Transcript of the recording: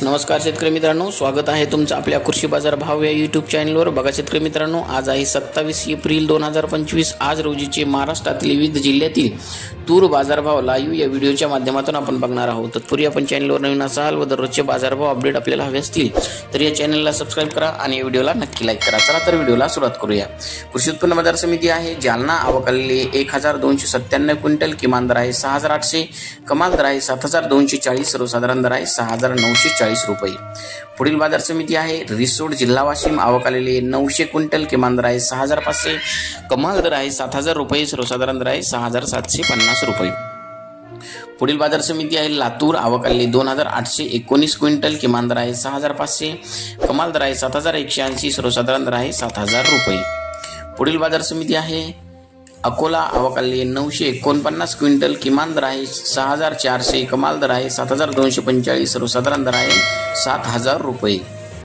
नमस्कार शेतकरी मित्रांनो, स्वागत आहे तुमचं आपल्या कृषी बाजार भाव या यूट्यूब चॅनलवर। बघा शेतकरी मित्रांनो, आज आहे 27 एप्रिल 2025। आज रोजीचे महाराष्ट्रातील विविध जिल्ह्यातील तूर बाजारभाव लाईव्ह या व्हिडिओच्या माध्यमातून आपण बघणार आहोत। तत्पूर्वी आपण चॅनलवर नवीन असाल व दररोजचे बाजारभाव अपडेट आपल्याला हवे असतील तर या चॅनलला सबस्क्राइब करा आणि या व्हिडिओला नक्की लाईक करा। चला तर व्हिडिओला सुरुवात करूया। कृषी उत्पन्न बाजार समिती आहे जालना, आवक आलेली 1297 क्विंटल, किमान दर आहे 6800, कमाल दर आहे 7240, सर्वसाधारण दर आहे 6940 रुपये। पुढील बाजार समिती आहे रिसोड, जिल्हा वाशिम, आवक आलेली 900 क्विंटल, किमान दर आहे 6500, कमाल दर आहे 7000 रुपये, सर्वसाधारण दर आहे 6750 रुपये। पुढील बाजार समिती आहे लातूर, आवक आलेली 2819 क्विंटल, किमान दर आहे 6500, कमाल दर आहे 7180, सर्वसाधारण दर आहे 7000 रुपये। पुढील बाजार समिती आहे अकोला, आवक आलेली 949 क्विंटल, किमान दर आहे 6400, कमाल दर आहे 7245, सर्वसाधारण दर आहे 7000 रुपये।